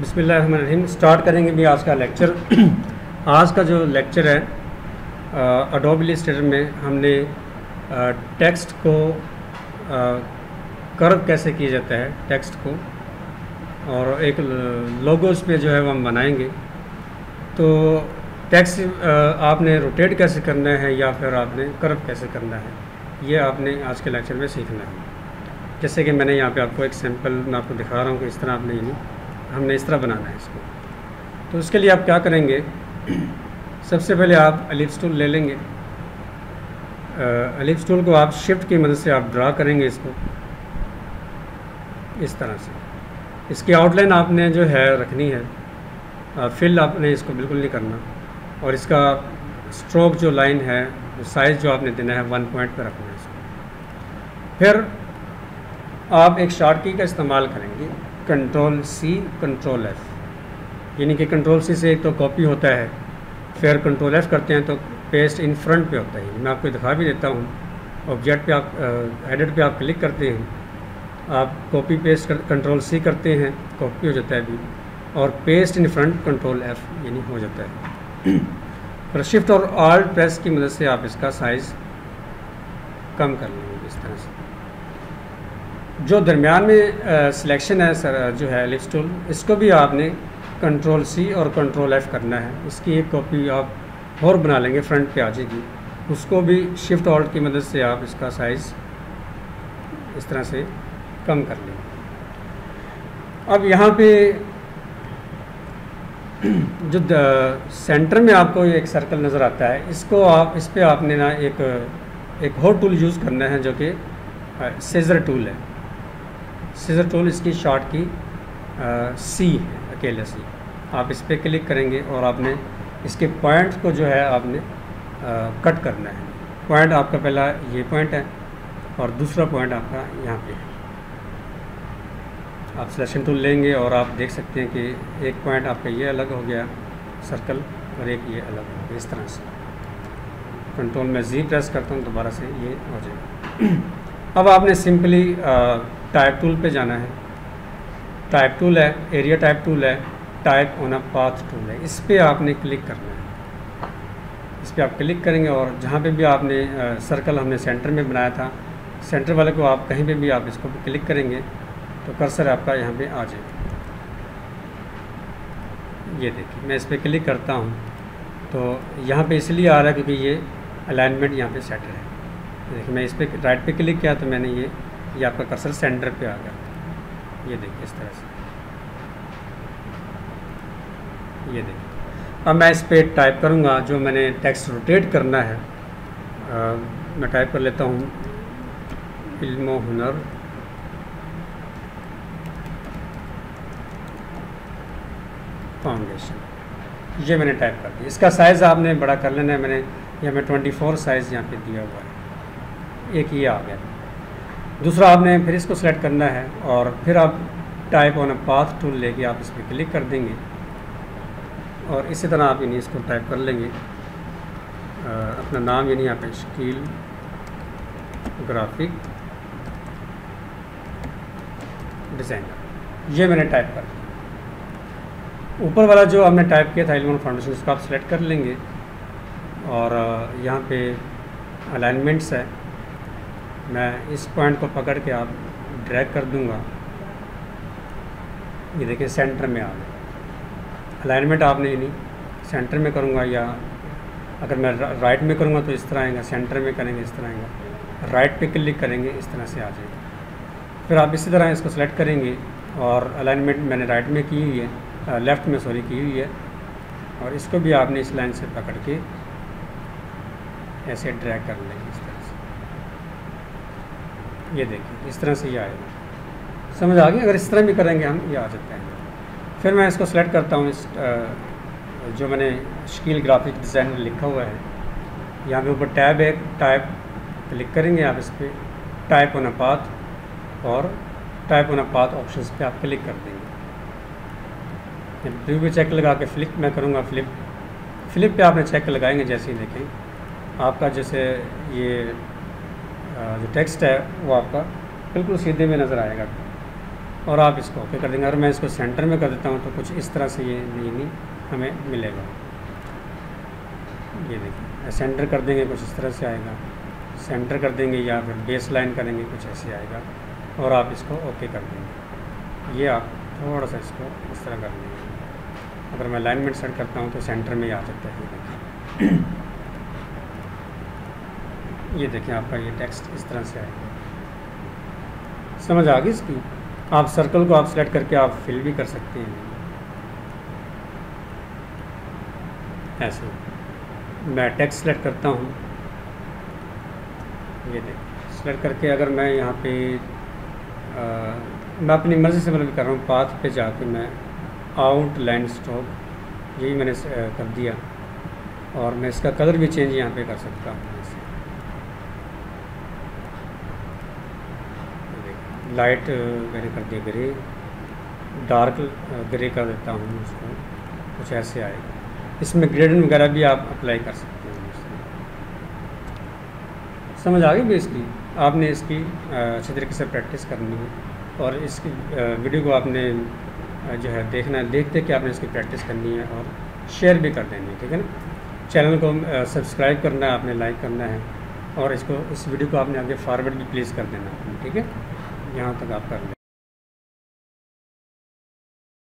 बिस्मिल्लाहिर्रहमानिर्रहीम। स्टार्ट करेंगे भी आज का लेक्चर। आज का जो लेक्चर है अडोबे इलस्ट्रेटर में हमने टेक्स्ट को कर्व कैसे किया जाता है टेक्स्ट को, और एक लोगोस पे जो है वो हम बनाएंगे। तो टेक्स्ट आपने रोटेट कैसे करना है या फिर आपने कर्व कैसे करना है, ये आपने आज के लेक्चर में सीखना है। जैसे कि मैंने यहाँ पे आपको एक सैम्पल मैं आपको दिखा रहा हूँ कि इस तरह आपने हमने इस तरह बनाना है इसको। तो उसके लिए आप क्या करेंगे, सबसे पहले आप एलिप्स टूल ले लेंगे। एलिप्स टूल को आप शिफ्ट की मदद से आप ड्रा करेंगे इसको इस तरह से। इसकी आउटलाइन आपने जो है रखनी है, फिल आपने इसको बिल्कुल नहीं करना, और इसका स्ट्रोक जो लाइन है साइज़ जो आपने देना है 1 पॉइंट पर रखना है इसको। फिर आप एक शॉर्ट की का इस्तेमाल करेंगे, कंट्रोल सी कंट्रोल एफ, यानी कि कंट्रोल सी से एक तो कॉपी होता है, फिर कंट्रोल एफ करते हैं तो पेस्ट इन फ्रंट पे होता है। मैं आपको दिखा भी देता हूँ। ऑब्जेक्ट पे आप एडिट पे आप क्लिक करते हैं, आप कॉपी पेस्ट कंट्रोल सी करते हैं, कॉपी हो जाता है अभी, और paste in front control F यानी हो जाता है। और शिफ्ट और ऑल्ट प्रेस की मदद से आप इसका साइज़ कम कर लेंगे इस तरह से। जो दरमियान में सिलेक्शन है सर जो है एलिप्स टूल, इसको भी आपने कंट्रोल सी और कंट्रोल एफ करना है। इसकी एक कॉपी आप और बना लेंगे, फ्रंट पे आ जाएगी। उसको भी शिफ्ट ऑल्ट की मदद से आप इसका साइज़ इस तरह से कम कर लेंगे। अब यहाँ पे जो सेंटर में आपको एक सर्कल नज़र आता है, इसको आप इस पर आपने ना एक और टूल यूज़ करना है जो कि सीजर टूल है। सीजर टूल इसकी शॉर्ट की सी है, अकेले सी। आप इस पर क्लिक करेंगे और आपने इसके पॉइंट को जो है आपने कट करना है। पॉइंट आपका पहला ये पॉइंट है और दूसरा पॉइंट आपका यहाँ पे है। आप सिलेक्शन टूल लेंगे और आप देख सकते हैं कि एक पॉइंट आपका ये अलग हो गया सर्कल और एक ये अलग हो गया इस तरह से। कंट्रोल में जी प्रेस करता हूँ, दोबारा से ये हो जाएगा। अब आपने सिंपली टाइप टूल पे जाना है। टाइप टूल है, एरिया टाइप टूल है, type on a path tool है, इस पर आपने क्लिक करना है। इस पर आप क्लिक करेंगे और जहाँ पे भी आपने सर्कल हमने सेंटर में बनाया था, सेंटर वाले को आप कहीं पे भी आप इसको क्लिक करेंगे तो कर्सर आपका यहाँ पे आ जाएगा। ये देखिए मैं इस पर क्लिक करता हूँ तो यहाँ पे इसलिए आ रहा है क्योंकि ये अलाइनमेंट यहाँ पे सेट है। देखिए मैं इस पर राइट पे क्लिक किया तो मैंने ये आपका कर्सर सेंटर पे आ गया। ये देखिए इस तरह से, ये देखिए। अब मैं इस पर टाइप करूँगा जो मैंने टेक्स्ट रोटेट करना है। मैं टाइप कर लेता हूँ इल्म हुनर फाउंडेशन। ये मैंने टाइप कर दिया। इसका साइज़ आपने बड़ा कर लेना है। मैंने यहाँ में 24 साइज़ यहाँ पे दिया हुआ है। एक ये आ गया। दूसरा आपने फिर इसको सेलेक्ट करना है और फिर आप type on a path tool लेके आप इस पर क्लिक कर देंगे और इसी तरह आप यानी इसको टाइप कर लेंगे अपना नाम, यानी यहाँ पे शकील ग्राफिक डिज़ाइनर। ये मैंने टाइप कर दिया। ऊपर वाला जो हमने टाइप किया था इल्म फाउंडेशन, इसको आप सेलेक्ट कर लेंगे और यहाँ पे अलाइनमेंट्स है। मैं इस पॉइंट को पकड़ के आप ड्रैग कर दूंगा। ये देखिए सेंटर में आ गया। अलाइनमेंट आपने यानी सेंटर में करूँगा, या अगर मैं राइट में करूँगा तो इस तरह आएगा, सेंटर में करेंगे इस तरह आएगा, राइट पे क्लिक करेंगे इस तरह से आ जाएगा। फिर आप इसी तरह इसको सेलेक्ट करेंगे और अलाइनमेंट मैंने राइट में की हुई है, लेफ़्ट में सॉरी की हुई है, और इसको भी आपने इस लाइन से पकड़ के ऐसे ड्रैग कर लेंगे इस तरह से। ये देखिए इस तरह से ये आएगा। समझ आ गई? अगर इस तरह भी करेंगे हम, ये आ जाता है। फिर मैं इसको सेलेक्ट करता हूँ, इस जो मैंने शकील ग्राफिक डिज़ाइनर लिखा हुआ है, यहाँ पे ऊपर टैब है, टाइप क्लिक करेंगे आप इस पर, टाइप ऑन अ पाथ, और type on a path options पे आप क्लिक कर देंगे। प्रीव्यू चेक लगा के फ्लिप मैं करूँगा, फ्लिप पे आपने चेक लगाएंगे। जैसे ही देखें आपका जैसे ये जो टेक्स्ट है वो आपका बिल्कुल सीधे में नज़र आएगा। और आप इसको ओके कर देंगे। अगर मैं इसको सेंटर में कर देता हूँ तो कुछ इस तरह से ये नहीं हमें मिलेगा। ये देखिए सेंटर कर देंगे कुछ इस तरह से आएगा, सेंटर कर देंगे या फिर बेस लाइन करेंगे कुछ ऐसे आएगा, और आप इसको ओके कर देंगे। ये आप थोड़ा सा इसको इस तरह कर लेंगे। अगर मैं अलाइनमेंट सेट करता हूँ तो सेंटर में ही आ जाता है। ये देखिए ये देखिए आपका ये टेक्स्ट इस तरह से आएगा। समझ आ गई इसकी। आप सर्कल को आप सेलेक्ट करके आप फिल भी कर सकते हैं ऐसे। मैं टेक्स्ट सेलेक्ट करता हूँ, ये देखिए सेलेक्ट करके अगर मैं यहाँ पे मैं अपनी मर्ज़ी से मतलब कर रहा हूँ, पाथ पे जाके मैं आउटलाइन स्ट्रोक यही मैंने कर दिया, और मैं इसका कलर भी चेंज यहाँ पे कर सकता हूँ। लाइट मैंने कर दिया ग्रे, डार्क ग्रे कर देता हूँ उसको, कुछ ऐसे आएगा। इसमें ग्रेडियंट वगैरह भी आप अप्लाई कर सकते हैं। समझ आ गई भी इसकी। आपने इसकी अच्छी तरीके से प्रैक्टिस करनी है, और इसकी वीडियो को आपने जो है देखना है, देखते कि आपने इसकी प्रैक्टिस करनी है और शेयर भी कर देनी है, ठीक है ना। चैनल को सब्सक्राइब करना है आपने, लाइक करना है, और इस वीडियो को आपने आगे फॉरवर्ड भी प्लीज़ कर देना, ठीक है। यहाँ तक आप कर लें।